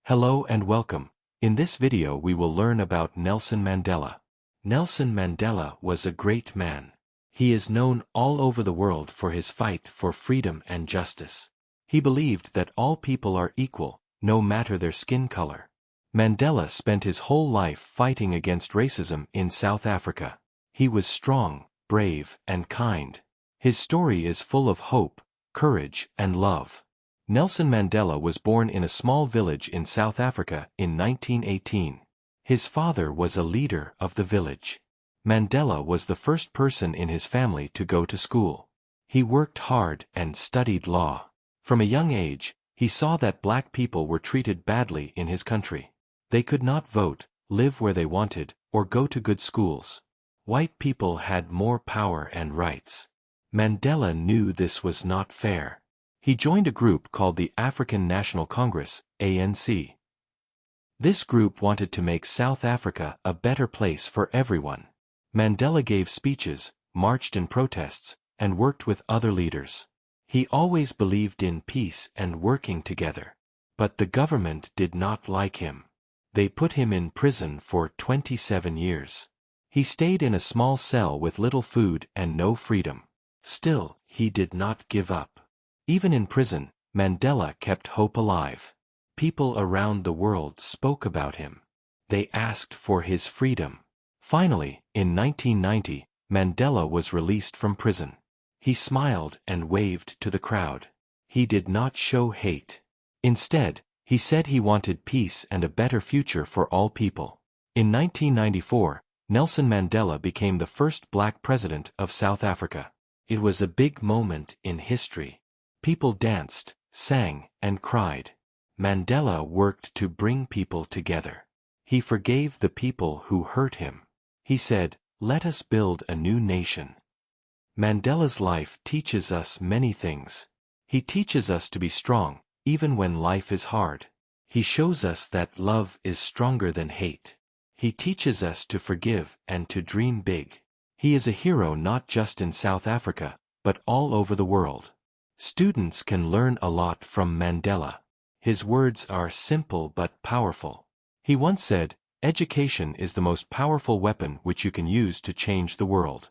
Hello and welcome. In this video we will learn about Nelson Mandela. Nelson Mandela was a great man. He is known all over the world for his fight for freedom and justice. He believed that all people are equal, no matter their skin color. Mandela spent his whole life fighting against racism in South Africa. He was strong, brave, and kind. His story is full of hope, courage, and love. Nelson Mandela was born in a small village in South Africa in 1918. His father was a leader of the village. Mandela was the first person in his family to go to school. He worked hard and studied law. From a young age, he saw that black people were treated badly in his country. They could not vote, live where they wanted, or go to good schools. White people had more power and rights. Mandela knew this was not fair. He joined a group called the African National Congress, ANC. This group wanted to make South Africa a better place for everyone. Mandela gave speeches, marched in protests, and worked with other leaders. He always believed in peace and working together. But the government did not like him. They put him in prison for 27 years. He stayed in a small cell with little food and no freedom. Still, he did not give up. Even in prison, Mandela kept hope alive. People around the world spoke about him. They asked for his freedom. Finally, in 1990, Mandela was released from prison. He smiled and waved to the crowd. He did not show hate. Instead, he said he wanted peace and a better future for all people. In 1994, Nelson Mandela became the first black president of South Africa. It was a big moment in history. People danced, sang, and cried. Mandela worked to bring people together. He forgave the people who hurt him. He said, "Let us build a new nation." Mandela's life teaches us many things. He teaches us to be strong, even when life is hard. He shows us that love is stronger than hate. He teaches us to forgive and to dream big. He is a hero not just in South Africa, but all over the world. Students can learn a lot from Mandela. His words are simple but powerful. He once said, "Education is the most powerful weapon which you can use to change the world."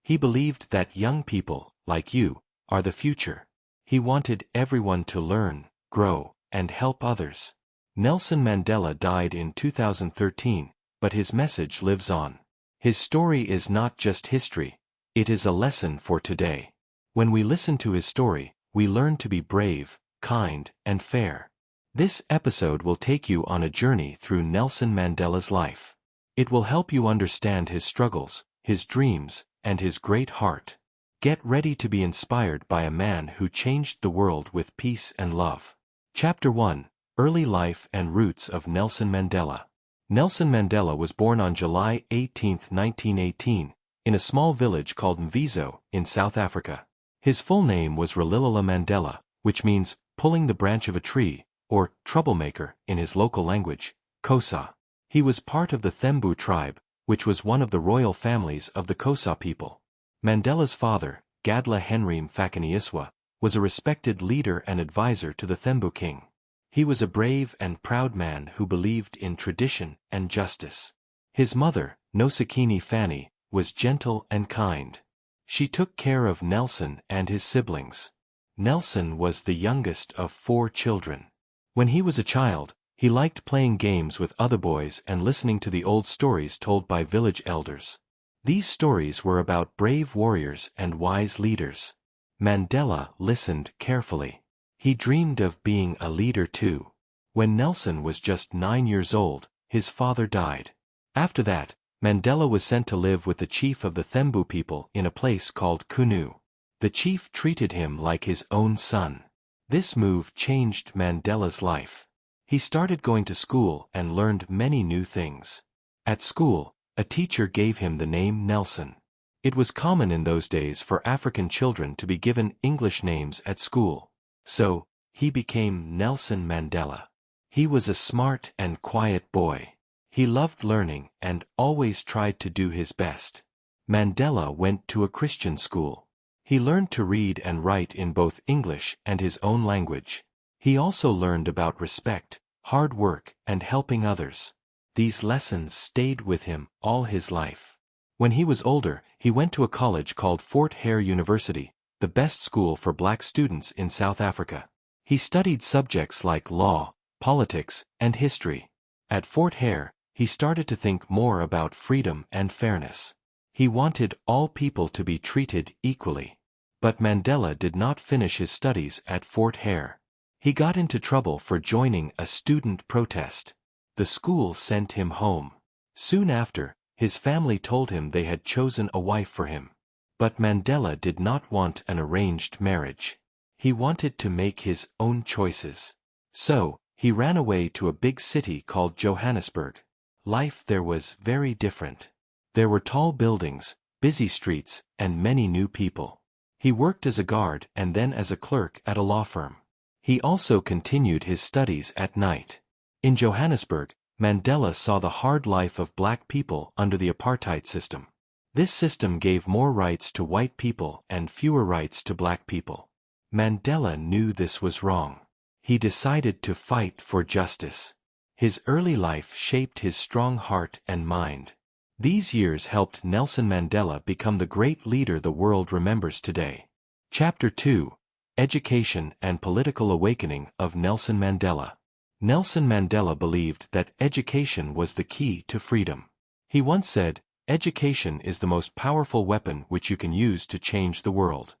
He believed that young people, like you, are the future. He wanted everyone to learn, grow, and help others. Nelson Mandela died in 2013, but his message lives on. His story is not just history, it is a lesson for today. When we listen to his story, we learn to be brave, kind, and fair. This episode will take you on a journey through Nelson Mandela's life. It will help you understand his struggles, his dreams, and his great heart. Get ready to be inspired by a man who changed the world with peace and love. Chapter 1: Early Life and Roots of Nelson Mandela. Nelson Mandela was born on July 18, 1918, in a small village called Mvizo, in South Africa. His full name was Ralilela Mandela, which means pulling the branch of a tree, or troublemaker in his local language, Xhosa. He was part of the Thembu tribe, which was one of the royal families of the Xhosa people. Mandela's father, Gadla Henry Mfakaniiswa, was a respected leader and advisor to the Thembu king. He was a brave and proud man who believed in tradition and justice. His mother, Nosekeni Fanny, was gentle and kind. She took care of Nelson and his siblings. Nelson was the youngest of 4 children. When he was a child, he liked playing games with other boys and listening to the old stories told by village elders. These stories were about brave warriors and wise leaders. Mandela listened carefully. He dreamed of being a leader too. When Nelson was just 9 years old, his father died. After that, Mandela was sent to live with the chief of the Thembu people in a place called Kunu. The chief treated him like his own son. This move changed Mandela's life. He started going to school and learned many new things. At school, a teacher gave him the name Nelson. It was common in those days for African children to be given English names at school. So, he became Nelson Mandela. He was a smart and quiet boy. He loved learning and always tried to do his best. Mandela went to a Christian school. He learned to read and write in both English and his own language. He also learned about respect, hard work, and helping others. These lessons stayed with him all his life. When he was older, he went to a college called Fort Hare University, the best school for black students in South Africa. He studied subjects like law, politics, and history. At Fort Hare, he started to think more about freedom and fairness. He wanted all people to be treated equally. But Mandela did not finish his studies at Fort Hare. He got into trouble for joining a student protest. The school sent him home. Soon after, his family told him they had chosen a wife for him. But Mandela did not want an arranged marriage. He wanted to make his own choices. So, he ran away to a big city called Johannesburg. Life there was very different. There were tall buildings, busy streets, and many new people. He worked as a guard and then as a clerk at a law firm. He also continued his studies at night. In Johannesburg, Mandela saw the hard life of black people under the apartheid system. This system gave more rights to white people and fewer rights to black people. Mandela knew this was wrong. He decided to fight for justice. His early life shaped his strong heart and mind. These years helped Nelson Mandela become the great leader the world remembers today. Chapter 2: Education and Political Awakening of Nelson Mandela. Nelson Mandela believed that education was the key to freedom. He once said, "Education is the most powerful weapon which you can use to change the world."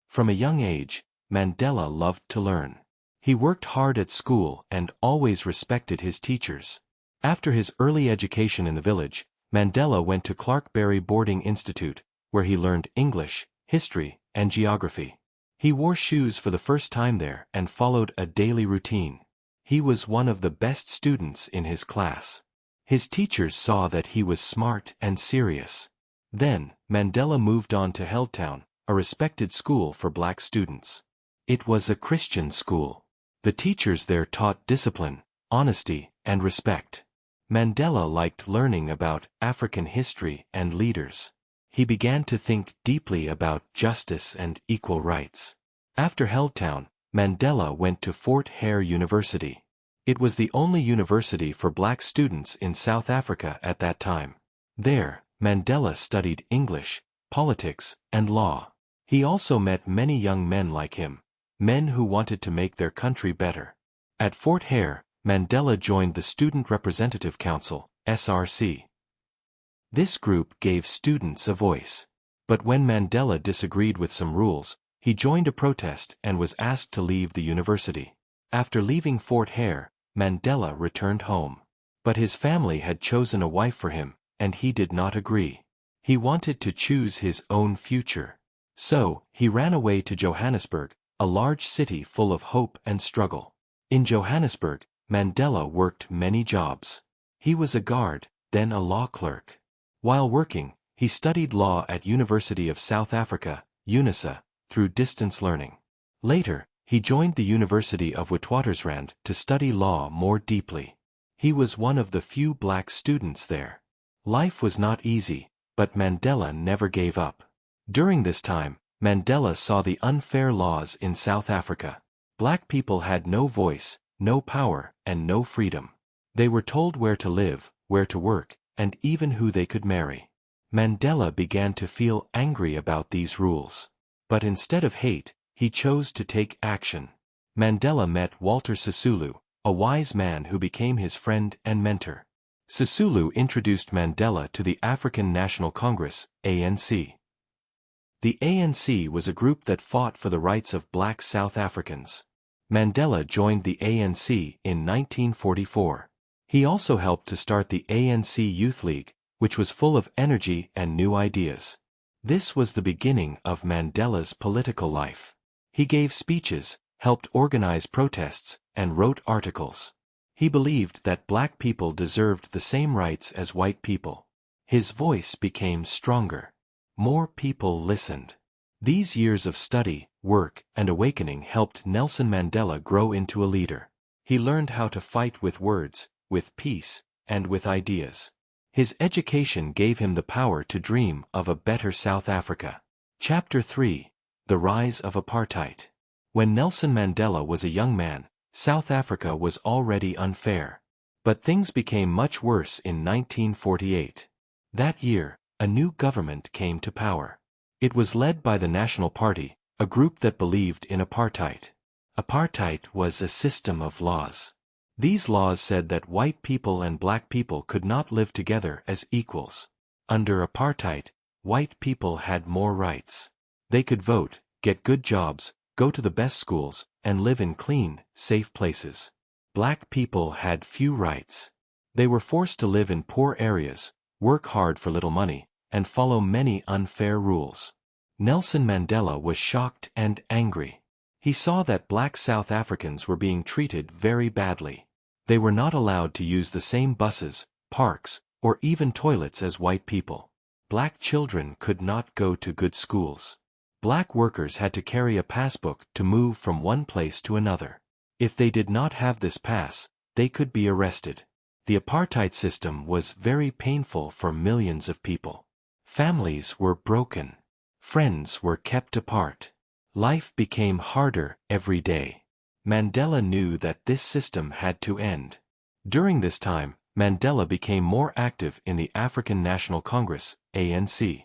From a young age, Mandela loved to learn. He worked hard at school and always respected his teachers. After his early education in the village, Mandela went to Clarkberry Boarding Institute, where he learned English, history, and geography. He wore shoes for the first time there and followed a daily routine. He was one of the best students in his class. His teachers saw that he was smart and serious. Then, Mandela moved on to Healdtown, a respected school for black students. It was a Christian school. The teachers there taught discipline, honesty, and respect. Mandela liked learning about African history and leaders. He began to think deeply about justice and equal rights. After Healdtown, Mandela went to Fort Hare University. It was the only university for black students in South Africa at that time. There, Mandela studied English, politics, and law. He also met many young men like him, men who wanted to make their country better. At Fort Hare, Mandela joined the Student Representative Council, SRC. This group gave students a voice. But when Mandela disagreed with some rules, he joined a protest and was asked to leave the university. After leaving Fort Hare, Mandela returned home. But his family had chosen a wife for him, and he did not agree. He wanted to choose his own future. So, he ran away to Johannesburg, a large city full of hope and struggle. In Johannesburg, Mandela worked many jobs. He was a guard, then a law clerk. While working, he studied law at University of South Africa, UNISA, through distance learning. Later, he joined the University of Witwatersrand to study law more deeply. He was one of the few black students there. Life was not easy, but Mandela never gave up. During this time, Mandela saw the unfair laws in South Africa. Black people had no voice, no power, and no freedom. They were told where to live, where to work, and even who they could marry. Mandela began to feel angry about these rules. But instead of hate, he chose to take action. Mandela met Walter Sisulu, a wise man who became his friend and mentor. Sisulu introduced Mandela to the African National Congress, ANC. The ANC was a group that fought for the rights of black South Africans. Mandela joined the ANC in 1944. He also helped to start the ANC Youth League, which was full of energy and new ideas. This was the beginning of Mandela's political life. He gave speeches, helped organize protests, and wrote articles. He believed that black people deserved the same rights as white people. His voice became stronger. More people listened. These years of study, work, and awakening helped Nelson Mandela grow into a leader. He learned how to fight with words, with peace, and with ideas. His education gave him the power to dream of a better South Africa. Chapter 3: The Rise of Apartheid. When Nelson Mandela was a young man, South Africa was already unfair. But things became much worse in 1948. That year, a new government came to power. It was led by the National Party, a group that believed in apartheid. Apartheid was a system of laws. These laws said that white people and black people could not live together as equals. Under apartheid, white people had more rights. They could vote, get good jobs, go to the best schools, and live in clean, safe places. Black people had few rights. They were forced to live in poor areas, work hard for little money, and follow many unfair rules. Nelson Mandela was shocked and angry. He saw that black South Africans were being treated very badly. They were not allowed to use the same buses, parks, or even toilets as white people. Black children could not go to good schools. Black workers had to carry a passbook to move from one place to another. If they did not have this pass, they could be arrested. The apartheid system was very painful for millions of people. Families were broken. Friends were kept apart. Life became harder every day. Mandela knew that this system had to end. During this time, Mandela became more active in the African National Congress, ANC.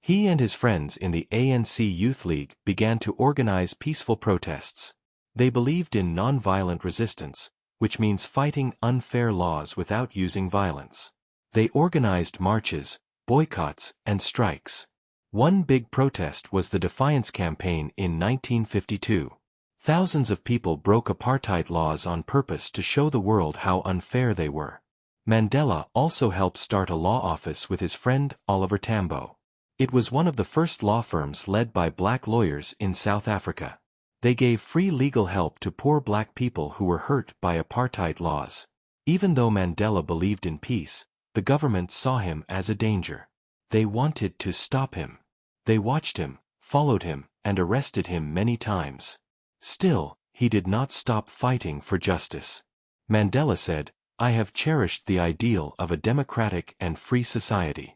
He and his friends in the ANC Youth League began to organize peaceful protests. They believed in non-violent resistance, which means fighting unfair laws without using violence. They organized marches, boycotts, and strikes. One big protest was the Defiance Campaign in 1952. Thousands of people broke apartheid laws on purpose to show the world how unfair they were. Mandela also helped start a law office with his friend Oliver Tambo. It was one of the first law firms led by black lawyers in South Africa. They gave free legal help to poor black people who were hurt by apartheid laws. Even though Mandela believed in peace, the government saw him as a danger. They wanted to stop him. They watched him, followed him, and arrested him many times. Still, he did not stop fighting for justice. Mandela said, "I have cherished the ideal of a democratic and free society."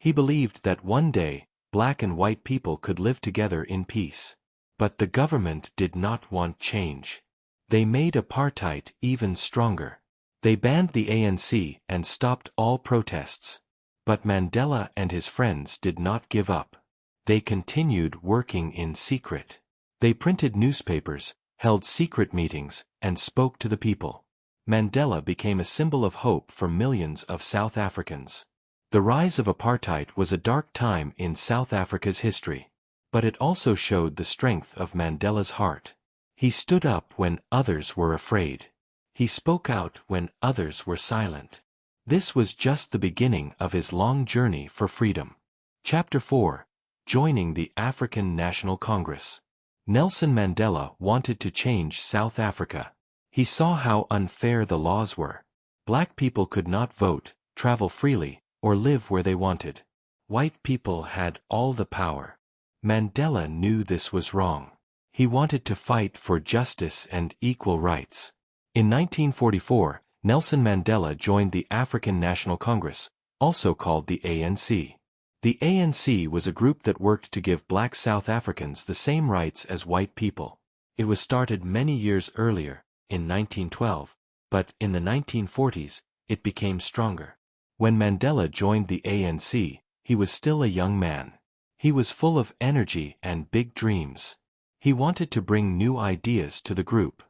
He believed that one day, black and white people could live together in peace. But the government did not want change. They made apartheid even stronger. They banned the ANC and stopped all protests. But Mandela and his friends did not give up. They continued working in secret. They printed newspapers, held secret meetings, and spoke to the people. Mandela became a symbol of hope for millions of South Africans. The rise of apartheid was a dark time in South Africa's history. But it also showed the strength of Mandela's heart. He stood up when others were afraid. He spoke out when others were silent. This was just the beginning of his long journey for freedom. Chapter 4. Joining the African National Congress. Nelson Mandela wanted to change South Africa. He saw how unfair the laws were. Black people could not vote, travel freely, or live where they wanted. White people had all the power. Mandela knew this was wrong. He wanted to fight for justice and equal rights. In 1944, Nelson Mandela joined the African National Congress, also called the ANC. The ANC was a group that worked to give black South Africans the same rights as white people. It was started many years earlier, in 1912, but in the 1940s, it became stronger. When Mandela joined the ANC, he was still a young man. He was full of energy and big dreams. He wanted to bring new ideas to the group.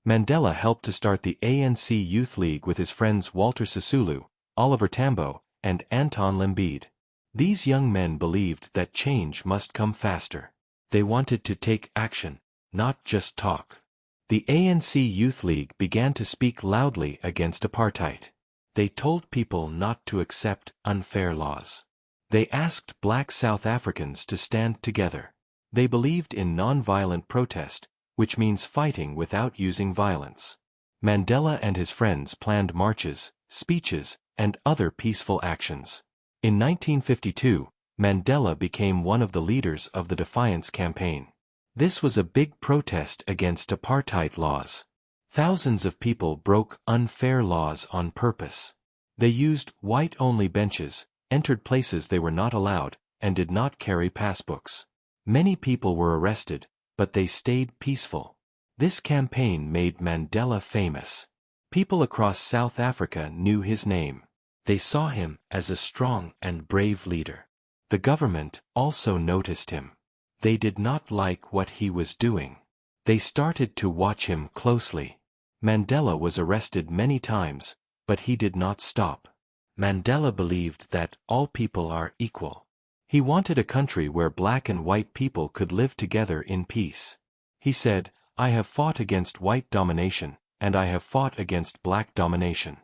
Mandela helped to start the ANC Youth League with his friends Walter Sisulu, Oliver Tambo, and Anton Lembede. These young men believed that change must come faster. They wanted to take action, not just talk. The ANC Youth League began to speak loudly against apartheid. They told people not to accept unfair laws. They asked black South Africans to stand together. They believed in non-violent protest, which means fighting without using violence. Mandela and his friends planned marches, speeches, and other peaceful actions. In 1952, Mandela became one of the leaders of the Defiance Campaign. This was a big protest against apartheid laws. Thousands of people broke unfair laws on purpose. They used white-only benches, entered places they were not allowed, and did not carry passbooks. Many people were arrested, but they stayed peaceful. This campaign made Mandela famous. People across South Africa knew his name. They saw him as a strong and brave leader. The government also noticed him. They did not like what he was doing. They started to watch him closely. Mandela was arrested many times, but he did not stop. Mandela believed that all people are equal. He wanted a country where black and white people could live together in peace. He said, "I have fought against white domination, and I have fought against black domination."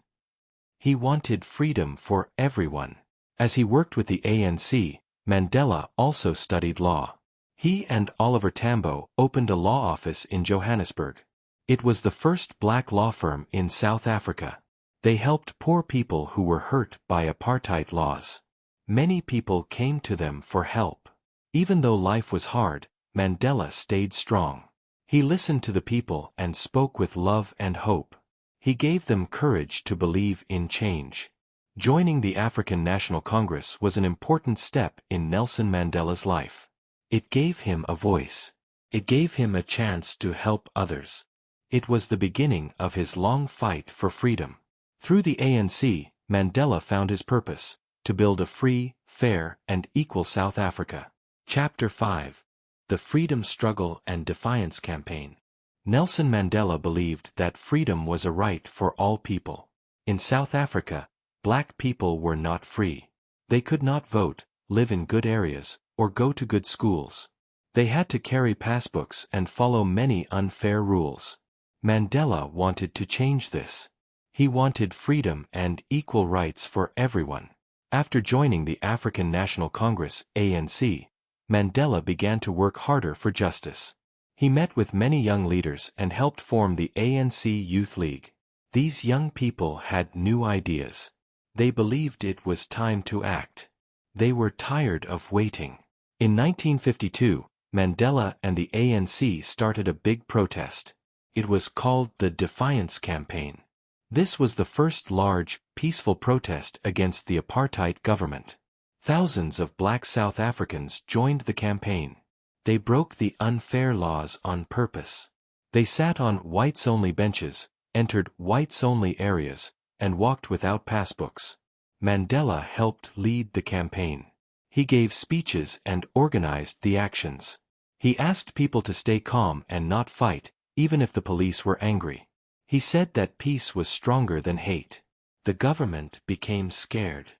He wanted freedom for everyone. As he worked with the ANC, Mandela also studied law. He and Oliver Tambo opened a law office in Johannesburg. It was the first black law firm in South Africa. They helped poor people who were hurt by apartheid laws. Many people came to them for help. Even though life was hard, Mandela stayed strong. He listened to the people and spoke with love and hope. He gave them courage to believe in change. Joining the African National Congress was an important step in Nelson Mandela's life. It gave him a voice. It gave him a chance to help others. It was the beginning of his long fight for freedom. Through the ANC, Mandela found his purpose, to build a free, fair, and equal South Africa. Chapter 5. The Freedom Struggle and Defiance Campaign. Nelson Mandela believed that freedom was a right for all people. In South Africa, black people were not free. They could not vote, live in good areas, or go to good schools. They had to carry passbooks and follow many unfair rules. Mandela wanted to change this. He wanted freedom and equal rights for everyone. After joining the African National Congress (ANC), Mandela began to work harder for justice. He met with many young leaders and helped form the ANC Youth League. These young people had new ideas. They believed it was time to act. They were tired of waiting. In 1952, Mandela and the ANC started a big protest. It was called the Defiance Campaign. This was the first large, peaceful protest against the apartheid government. Thousands of black South Africans joined the campaign. They broke the unfair laws on purpose. They sat on whites-only benches, entered whites-only areas, and walked without passbooks. Mandela helped lead the campaign. He gave speeches and organized the actions. He asked people to stay calm and not fight, even if the police were angry. He said that peace was stronger than hate. The government became scared.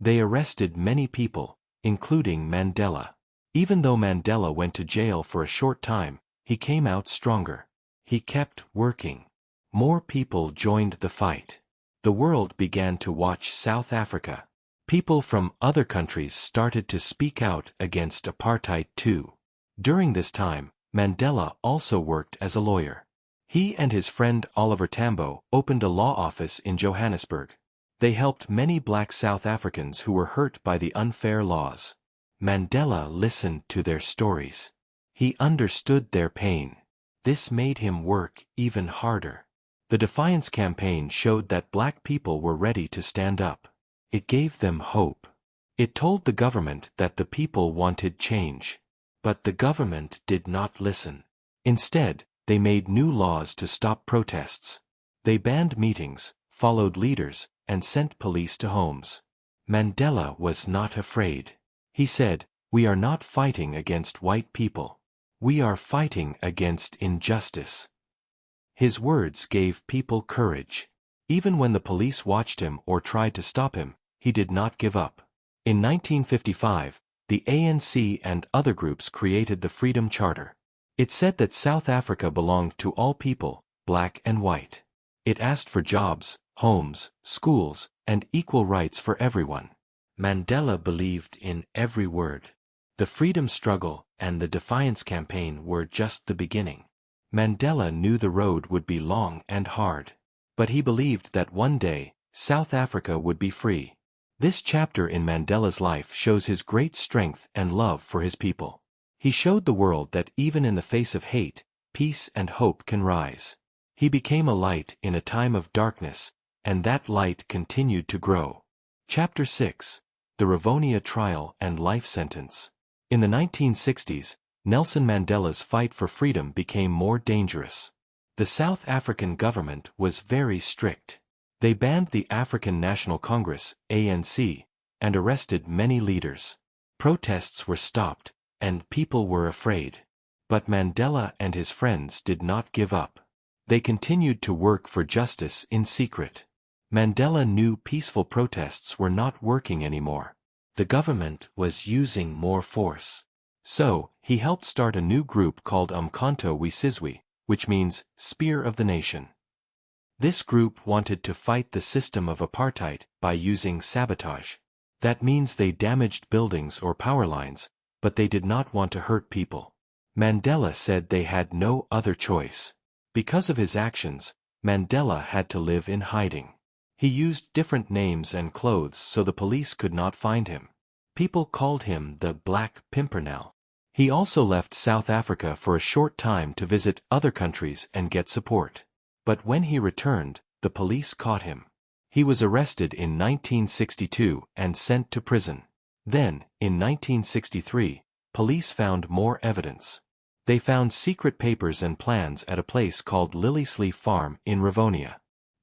They arrested many people, including Mandela. Even though Mandela went to jail for a short time, he came out stronger. He kept working. More people joined the fight. The world began to watch South Africa. People from other countries started to speak out against apartheid too. During this time, Mandela also worked as a lawyer. He and his friend Oliver Tambo opened a law office in Johannesburg. They helped many black South Africans who were hurt by the unfair laws. Mandela listened to their stories. He understood their pain. This made him work even harder. The Defiance Campaign showed that black people were ready to stand up. It gave them hope. It told the government that the people wanted change. But the government did not listen. Instead, they made new laws to stop protests. They banned meetings, followed leaders, and sent police to homes. Mandela was not afraid. He said, "We are not fighting against white people. We are fighting against injustice." His words gave people courage. Even when the police watched him or tried to stop him, he did not give up. In 1955, the ANC and other groups created the Freedom Charter. It said that South Africa belonged to all people, black and white. It asked for jobs, homes, schools, and equal rights for everyone. Mandela believed in every word. The freedom struggle and the Defiance Campaign were just the beginning. Mandela knew the road would be long and hard. But he believed that one day, South Africa would be free. This chapter in Mandela's life shows his great strength and love for his people. He showed the world that even in the face of hate, peace and hope can rise. He became a light in a time of darkness, and that light continued to grow. Chapter 6. The Rivonia Trial and Life Sentence. In the 1960s, Nelson Mandela's fight for freedom became more dangerous. The South African government was very strict. They banned the African National Congress, ANC, and arrested many leaders. Protests were stopped, and people were afraid. But Mandela and his friends did not give up. They continued to work for justice in secret. Mandela knew peaceful protests were not working anymore. The government was using more force. So, he helped start a new group called Umkhonto we Sizwe, which means Spear of the Nation. This group wanted to fight the system of apartheid by using sabotage. That means they damaged buildings or power lines, but they did not want to hurt people. Mandela said they had no other choice. Because of his actions, Mandela had to live in hiding. He used different names and clothes so the police could not find him. People called him the Black Pimpernel. He also left South Africa for a short time to visit other countries and get support. But when he returned, the police caught him. He was arrested in 1962 and sent to prison. Then, in 1963, police found more evidence. They found secret papers and plans at a place called Liliesleaf Farm in Rivonia.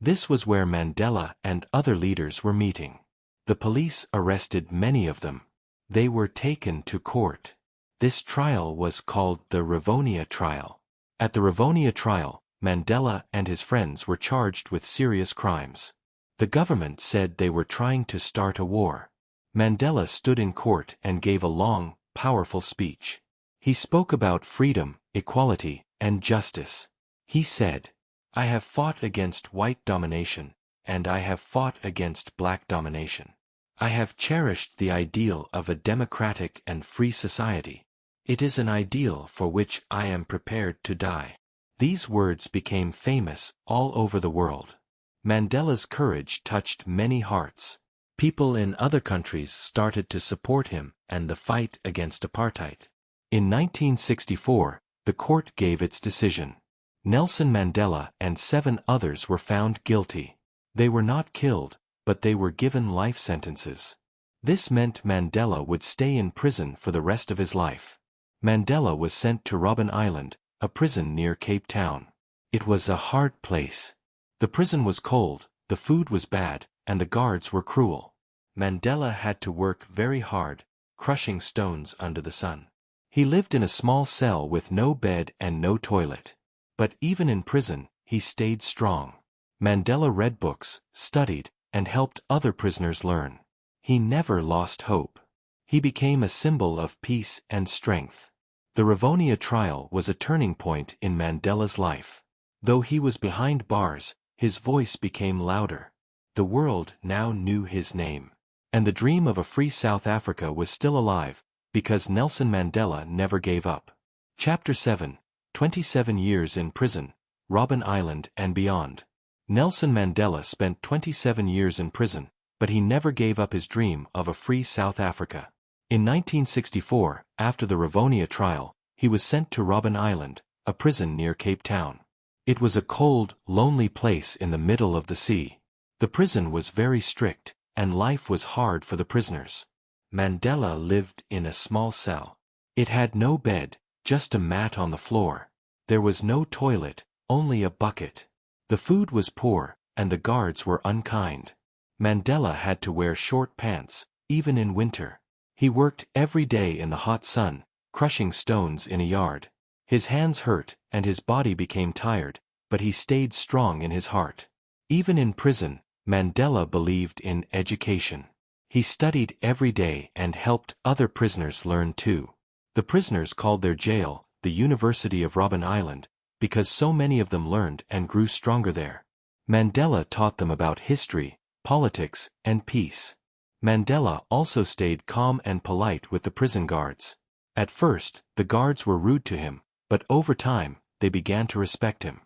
This was where Mandela and other leaders were meeting. The police arrested many of them. They were taken to court. This trial was called the Rivonia trial. At the Rivonia trial, Mandela and his friends were charged with serious crimes. The government said they were trying to start a war. Mandela stood in court and gave a long, powerful speech. He spoke about freedom, equality, and justice. He said, "I have fought against white domination, and I have fought against black domination. I have cherished the ideal of a democratic and free society. It is an ideal for which I am prepared to die." These words became famous all over the world. Mandela's courage touched many hearts. People in other countries started to support him and the fight against apartheid. In 1964, the court gave its decision. Nelson Mandela and 7 others were found guilty. They were not killed, but they were given life sentences. This meant Mandela would stay in prison for the rest of his life. Mandela was sent to Robben Island, a prison near Cape Town. It was a hard place. The prison was cold, the food was bad, and the guards were cruel. Mandela had to work very hard, crushing stones under the sun. He lived in a small cell with no bed and no toilet. But even in prison, he stayed strong. Mandela read books, studied, and helped other prisoners learn. He never lost hope. He became a symbol of peace and strength. The Rivonia trial was a turning point in Mandela's life. Though he was behind bars, his voice became louder. The world now knew his name. And the dream of a free South Africa was still alive, because Nelson Mandela never gave up. Chapter 7, 27 years in prison, Robben Island and beyond. Nelson Mandela spent 27 years in prison, but he never gave up his dream of a free South Africa. In 1964, after the Rivonia trial, he was sent to Robben Island, a prison near Cape Town. It was a cold, lonely place in the middle of the sea. The prison was very strict, and life was hard for the prisoners. Mandela lived in a small cell. It had no bed, just a mat on the floor. There was no toilet, only a bucket. The food was poor, and the guards were unkind. Mandela had to wear short pants, even in winter. He worked every day in the hot sun, crushing stones in a yard. His hands hurt, and his body became tired, but he stayed strong in his heart. Even in prison, Mandela believed in education. He studied every day and helped other prisoners learn too. The prisoners called their jail the University of Robben Island, because so many of them learned and grew stronger there. Mandela taught them about history, politics, and peace. Mandela also stayed calm and polite with the prison guards. At first, the guards were rude to him, but over time, they began to respect him.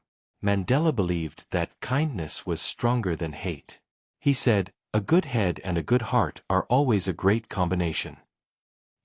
Mandela believed that kindness was stronger than hate. He said, "A good head and a good heart are always a great combination."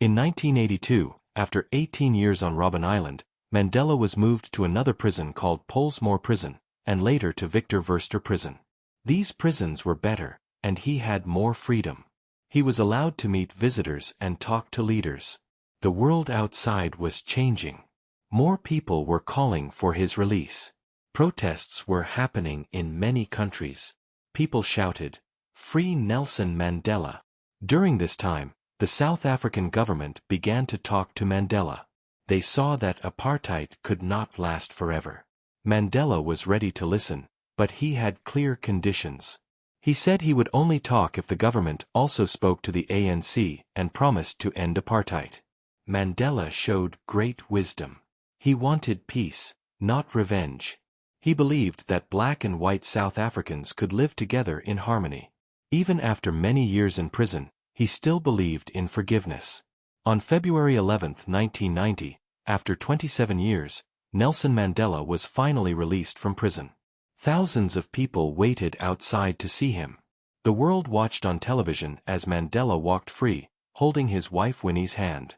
In 1982, after 18 years on Robben Island, Mandela was moved to another prison called Pollsmoor Prison, and later to Victor Verster Prison. These prisons were better, and he had more freedom. He was allowed to meet visitors and talk to leaders. The world outside was changing. More people were calling for his release. Protests were happening in many countries. People shouted, "Free Nelson Mandela." During this time, the South African government began to talk to Mandela. They saw that apartheid could not last forever. Mandela was ready to listen, but he had clear conditions. He said he would only talk if the government also spoke to the ANC and promised to end apartheid. Mandela showed great wisdom. He wanted peace, not revenge. He believed that black and white South Africans could live together in harmony. Even after many years in prison, he still believed in forgiveness. On February 11, 1990, after 27 years, Nelson Mandela was finally released from prison. Thousands of people waited outside to see him. The world watched on television as Mandela walked free, holding his wife Winnie's hand.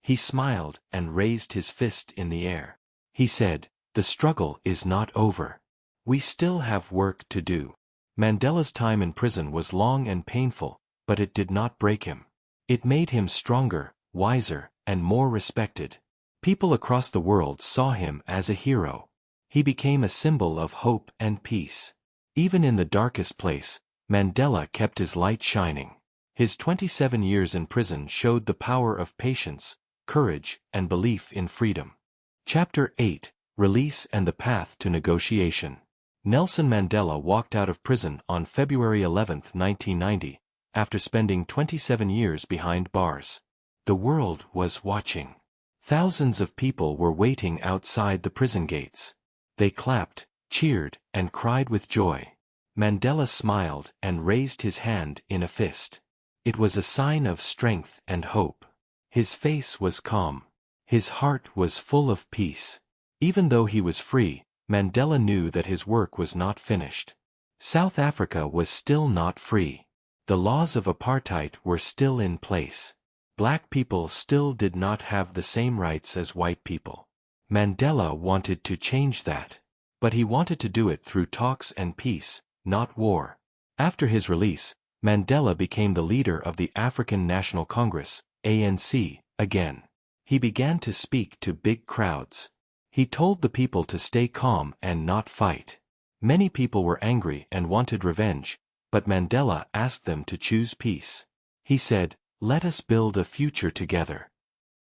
He smiled and raised his fist in the air. He said, "The struggle is not over. We still have work to do." Mandela's time in prison was long and painful, but it did not break him. It made him stronger, wiser, and more respected. People across the world saw him as a hero. He became a symbol of hope and peace. Even in the darkest place, Mandela kept his light shining. His 27 years in prison showed the power of patience, courage, and belief in freedom. Chapter 8: Release and the Path to Negotiation. Nelson Mandela walked out of prison on February 11, 1990, after spending 27 years behind bars. The world was watching. Thousands of people were waiting outside the prison gates. They clapped, cheered, and cried with joy. Mandela smiled and raised his hand in a fist. It was a sign of strength and hope. His face was calm. His heart was full of peace. Even though he was free, Mandela knew that his work was not finished. South Africa was still not free. The laws of apartheid were still in place. Black people still did not have the same rights as white people. Mandela wanted to change that. But he wanted to do it through talks and peace, not war. After his release, Mandela became the leader of the African National Congress, ANC, again. He began to speak to big crowds. He told the people to stay calm and not fight. Many people were angry and wanted revenge, but Mandela asked them to choose peace. He said, "Let us build a future together."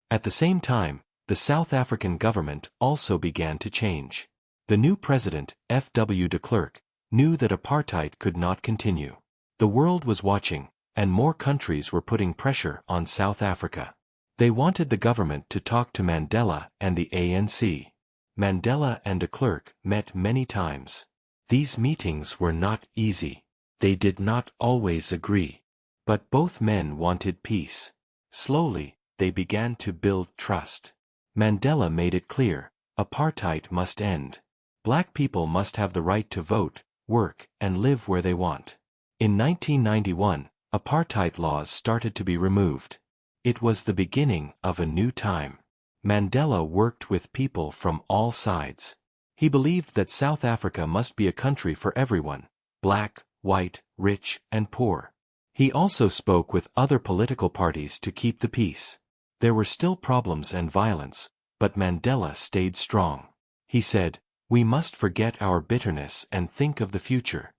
At the same time, the South African government also began to change. The new president, F.W. de Klerk, knew that apartheid could not continue. The world was watching, and more countries were putting pressure on South Africa. They wanted the government to talk to Mandela and the ANC. Mandela and de Klerk met many times. These meetings were not easy. They did not always agree. But both men wanted peace. Slowly, they began to build trust. Mandela made it clear, apartheid must end. Black people must have the right to vote, work, and live where they want. In 1991, apartheid laws started to be removed. It was the beginning of a new time. Mandela worked with people from all sides. He believed that South Africa must be a country for everyone, black, white, rich, and poor. He also spoke with other political parties to keep the peace. There were still problems and violence, but Mandela stayed strong. He said, "We must forget our bitterness and think of the future."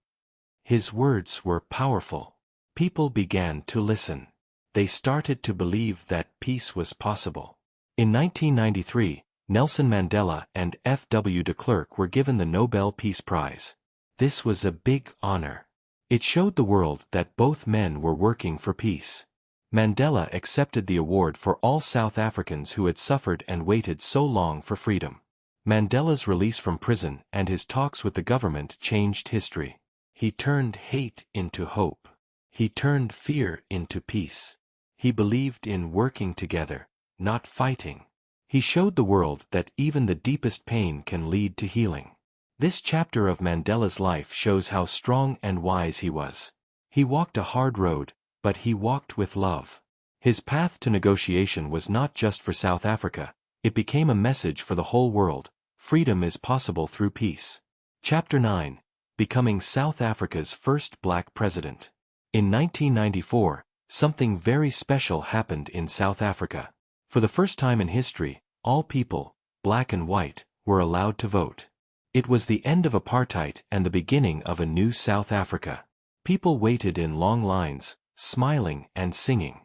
His words were powerful. People began to listen. They started to believe that peace was possible. In 1993, Nelson Mandela and F.W. de Klerk were given the Nobel Peace Prize. This was a big honor. It showed the world that both men were working for peace. Mandela accepted the award for all South Africans who had suffered and waited so long for freedom. Mandela's release from prison and his talks with the government changed history. He turned hate into hope. He turned fear into peace. He believed in working together, not fighting. He showed the world that even the deepest pain can lead to healing. This chapter of Mandela's life shows how strong and wise he was. He walked a hard road, but he walked with love. His path to negotiation was not just for South Africa, it became a message for the whole world. Freedom is possible through peace. Chapter 9: Becoming South Africa's first black president. In 1994, something very special happened in South Africa. For the first time in history, all people, black and white, were allowed to vote. It was the end of apartheid and the beginning of a new South Africa. People waited in long lines, smiling and singing.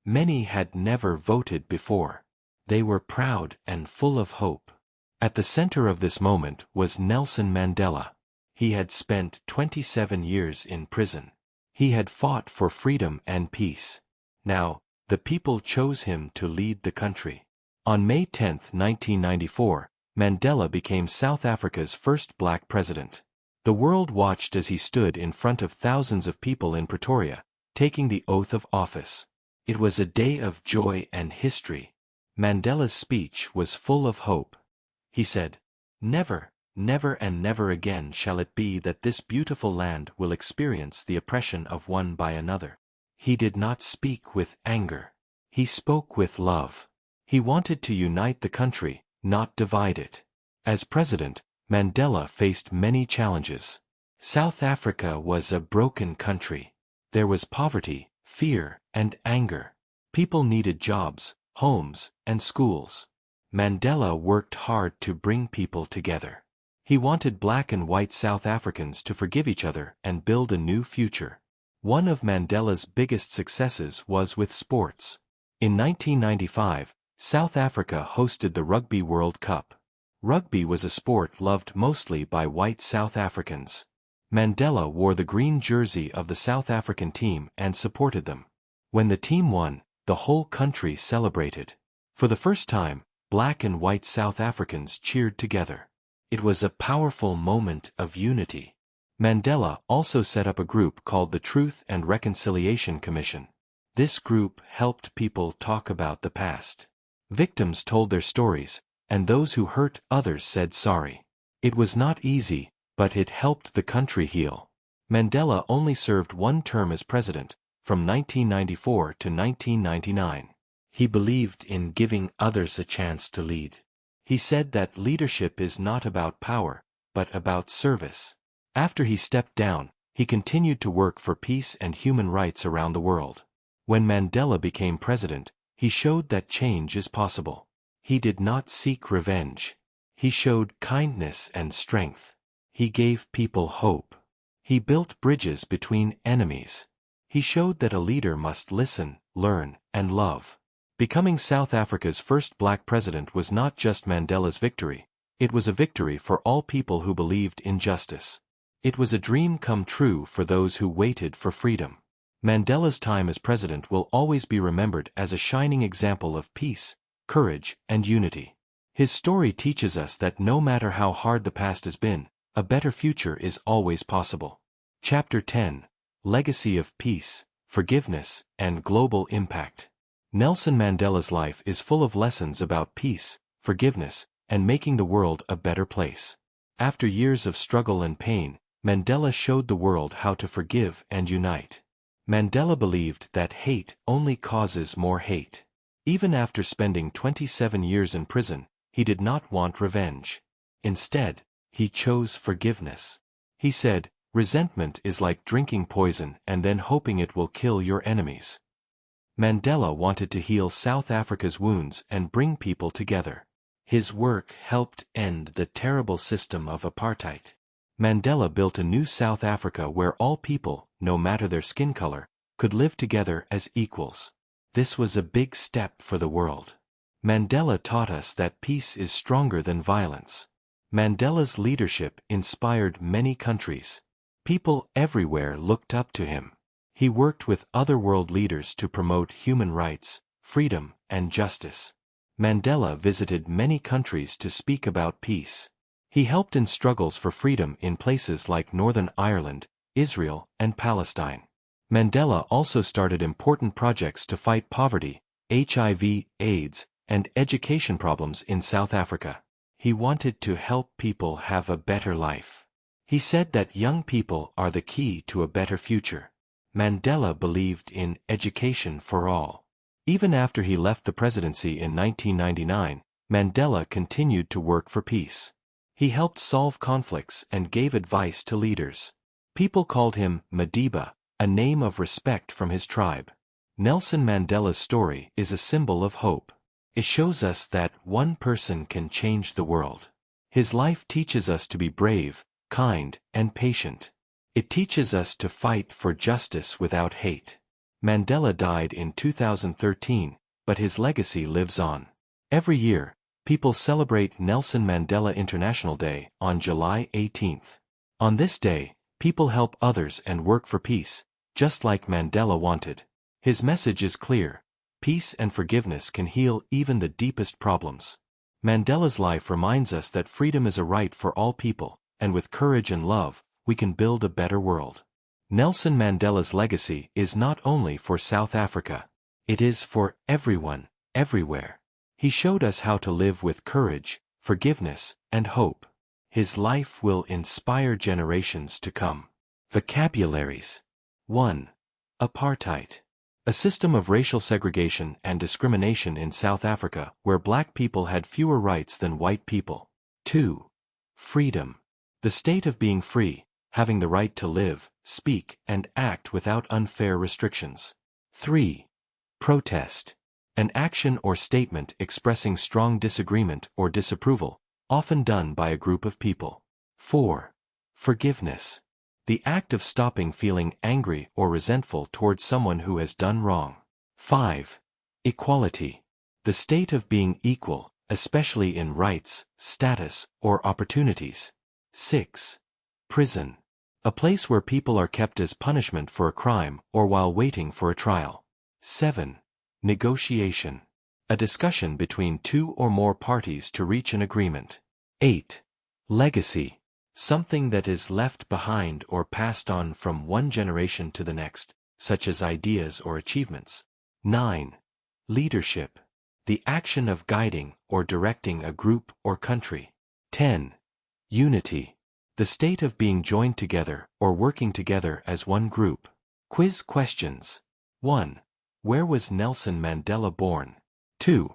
Many had never voted before. They were proud and full of hope. At the center of this moment was Nelson Mandela. He had spent 27 years in prison. He had fought for freedom and peace. Now, the people chose him to lead the country. On May 10, 1994, Mandela became South Africa's first black president. The world watched as he stood in front of thousands of people in Pretoria, taking the oath of office. It was a day of joy and history. Mandela's speech was full of hope. He said, "Never, never and never again shall it be that this beautiful land will experience the oppression of one by another." He did not speak with anger. He spoke with love. He wanted to unite the country, not divide it. As president, Mandela faced many challenges. South Africa was a broken country. There was poverty, fear, and anger. People needed jobs, homes, and schools. Mandela worked hard to bring people together. He wanted black and white South Africans to forgive each other and build a new future. One of Mandela's biggest successes was with sports. In 1995, South Africa hosted the Rugby World Cup. Rugby was a sport loved mostly by white South Africans. Mandela wore the green jersey of the South African team and supported them. When the team won, the whole country celebrated. For the first time, black and white South Africans cheered together. It was a powerful moment of unity. Mandela also set up a group called the Truth and Reconciliation Commission. This group helped people talk about the past. Victims told their stories, and those who hurt others said sorry. It was not easy, but it helped the country heal. Mandela only served one term as president, from 1994 to 1999. He believed in giving others a chance to lead. He said that leadership is not about power, but about service. After he stepped down, he continued to work for peace and human rights around the world. When Mandela became president, he showed that change is possible. He did not seek revenge. He showed kindness and strength. He gave people hope. He built bridges between enemies. He showed that a leader must listen, learn, and love. Becoming South Africa's first black president was not just Mandela's victory, it was a victory for all people who believed in justice. It was a dream come true for those who waited for freedom. Mandela's time as president will always be remembered as a shining example of peace, courage, and unity. His story teaches us that no matter how hard the past has been, a better future is always possible. Chapter 10: Legacy of Peace, Forgiveness, and Global Impact. Nelson Mandela's life is full of lessons about peace, forgiveness, and making the world a better place. After years of struggle and pain, Mandela showed the world how to forgive and unite. Mandela believed that hate only causes more hate. Even after spending 27 years in prison, he did not want revenge. Instead, he chose forgiveness. He said, "Resentment is like drinking poison and then hoping it will kill your enemies." Mandela wanted to heal South Africa's wounds and bring people together. His work helped end the terrible system of apartheid. Mandela built a new South Africa where all people, no matter their skin color, could live together as equals. This was a big step for the world. Mandela taught us that peace is stronger than violence. Mandela's leadership inspired many countries. People everywhere looked up to him. He worked with other world leaders to promote human rights, freedom, and justice. Mandela visited many countries to speak about peace. He helped in struggles for freedom in places like Northern Ireland, Israel, and Palestine. Mandela also started important projects to fight poverty, HIV, AIDS, and education problems in South Africa. He wanted to help people have a better life. He said that young people are the key to a better future. Mandela believed in education for all. Even after he left the presidency in 1999, Mandela continued to work for peace. He helped solve conflicts and gave advice to leaders. People called him Madiba, a name of respect from his tribe. Nelson Mandela's story is a symbol of hope. It shows us that one person can change the world. His life teaches us to be brave, kind, and patient. It teaches us to fight for justice without hate. Mandela died in 2013, but his legacy lives on. Every year, people celebrate Nelson Mandela International Day on July 18th. On this day, people help others and work for peace, just like Mandela wanted. His message is clear: peace and forgiveness can heal even the deepest problems. Mandela's life reminds us that freedom is a right for all people, and with courage and love, we can build a better world. Nelson Mandela's legacy is not only for South Africa. It is for everyone, everywhere. He showed us how to live with courage, forgiveness, and hope. His life will inspire generations to come. Vocabularies. 1. Apartheid. A system of racial segregation and discrimination in South Africa where black people had fewer rights than white people. 2. Freedom. The state of being free, having the right to live, speak, and act without unfair restrictions. 3. Protest. An action or statement expressing strong disagreement or disapproval, often done by a group of people. 4. Forgiveness. The act of stopping feeling angry or resentful towards someone who has done wrong. 5. Equality. The state of being equal, especially in rights, status, or opportunities. 6. Prison. A place where people are kept as punishment for a crime or while waiting for a trial. 7. Negotiation. A discussion between two or more parties to reach an agreement. 8. Legacy. Something that is left behind or passed on from one generation to the next, such as ideas or achievements. 9. Leadership. The action of guiding or directing a group or country. 10. Unity. The state of being joined together or working together as one group. Quiz questions. 1. Where was Nelson Mandela born? 2.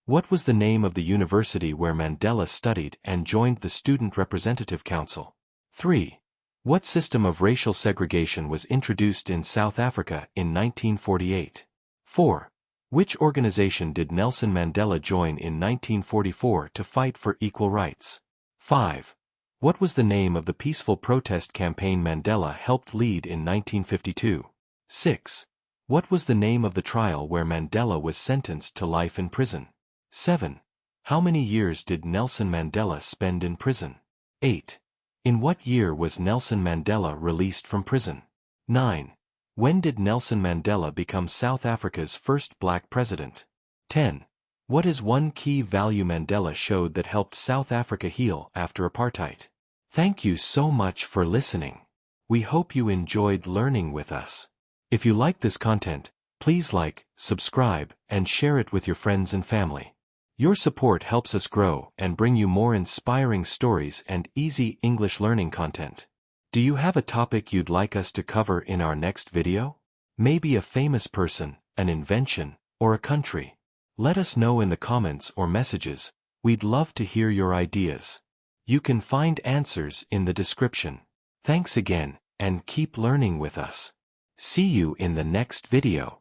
What was the name of the university where Mandela studied and joined the Student Representative Council? 3. What system of racial segregation was introduced in South Africa in 1948? 4. Which organization did Nelson Mandela join in 1944 to fight for equal rights? 5. What was the name of the peaceful protest campaign Mandela helped lead in 1952? 6. What was the name of the trial where Mandela was sentenced to life in prison? 7. How many years did Nelson Mandela spend in prison? 8. In what year was Nelson Mandela released from prison? 9. When did Nelson Mandela become South Africa's first black president? 10. What is one key value Mandela showed that helped South Africa heal after apartheid? Thank you so much for listening. We hope you enjoyed learning with us. If you like this content, please like, subscribe, and share it with your friends and family. Your support helps us grow and bring you more inspiring stories and easy English learning content. Do you have a topic you'd like us to cover in our next video? Maybe a famous person, an invention, or a country? Let us know in the comments or messages. We'd love to hear your ideas. You can find answers in the description. Thanks again, and keep learning with us. See you in the next video.